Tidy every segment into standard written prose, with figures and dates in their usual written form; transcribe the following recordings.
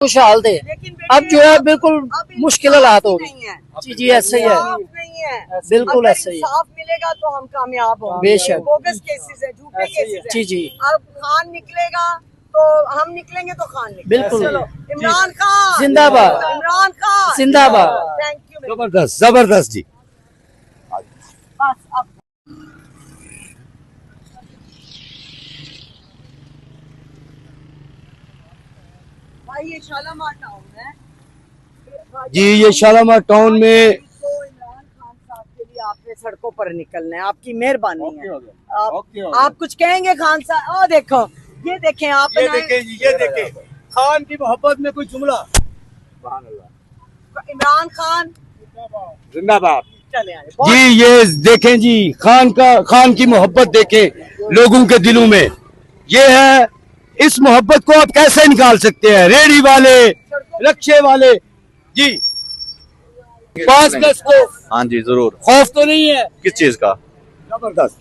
खुशहाल थे। अब जो है बिल्कुल मुश्किल हालात हो गए। जी जी ऐसा ही है, नहीं है, बिल्कुल ऐसा ही है। इंसाफ मिलेगा तो हम कामयाब होंगे। बेशक। बोगस केसेस है, झूठे केसेस है। जी जी अब खान निकलेगा तो हम निकलेंगे तो खान निकलेगा। बिल्कुल। चलो इमरान खान जिंदाबाद, इमरान खान जिंदाबाद। Thank you. जबरदस्त जबरदस्त जी। बस अब भाई ये शालामार टाउन है जी, ये शालामार टाउन में तो इमरान खान साहब के लिए आपने सड़कों पर निकलना है, आपकी मेहरबानी है। आप कुछ कहेंगे खान साहब? ओ देखो, ये देखें आप, ये देखें जी, ये देखें खान की मोहब्बत में कोई जुमला। इमरान खान जिंदाबाद। चले आए। जी ये देखें जी, खान की मोहब्बत देखें लोगों के दिलों में। ये है, इस मोहब्बत को आप कैसे निकाल सकते हैं? रेडी वाले, रक्षे वाले जी, 5 अगस्त को हाँ जी जरूर। खौफ तो नहीं है किस चीज का? जबरदस्त।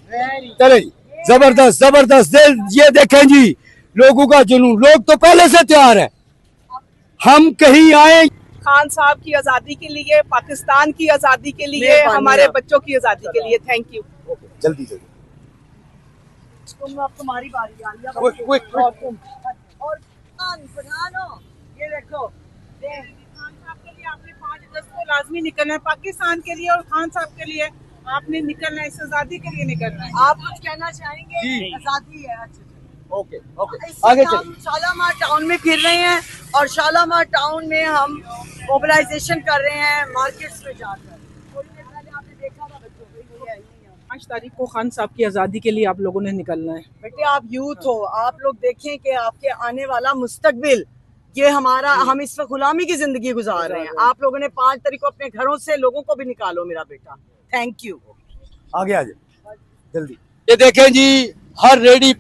चले जी, जबरदस्त जबरदस्त। ये देखें जी, लोगों का जुनून। लोग तो पहले से तैयार है, हम कहीं आए। खान साहब की आजादी के लिए, पाकिस्तान की आजादी के लिए, हमारे बच्चों की आजादी के लिए। Thank you. जल्दी जल्दी तुम अब तुम्हारी बारी आ रही है। क्विक और तुम और पठान हो, ये देखो खान साहब के लिए आपने 5 अगस्त को लाजमी निकलना है, पाकिस्तान के लिए और खान साहब के लिए आपने निकलना है, इस आजादी के लिए निकलना है। आप कुछ कहना चाहेंगे? जी। आजादी है। अच्छा ओके ओके, इस आगे वक्त हम शालामार टाउन में फिर रहे हैं और शालामार टाउन में हम मोबिलाइजेशन कर रहे हैं मार्केट्स में जाकर। थोड़ी देर पहले आपने देखा था बच्चों को, ये है, ये है। 5 तारीख को खान साहब की आजादी के लिए आप लोगों ने निकलना है। बेटे आप यूथ हो, आप लोग देखें कि आपके आने वाला मुस्तकबिल, ये हमारा, हम इस वक्त गुलामी की जिंदगी गुजार रहे हैं। आप लोगों ने 5 तारीख को अपने घरों से लोगों को भी निकालो मेरा बेटा। Thank you. आगे आ जाए जल्दी। ये देखें जी, हर रेडी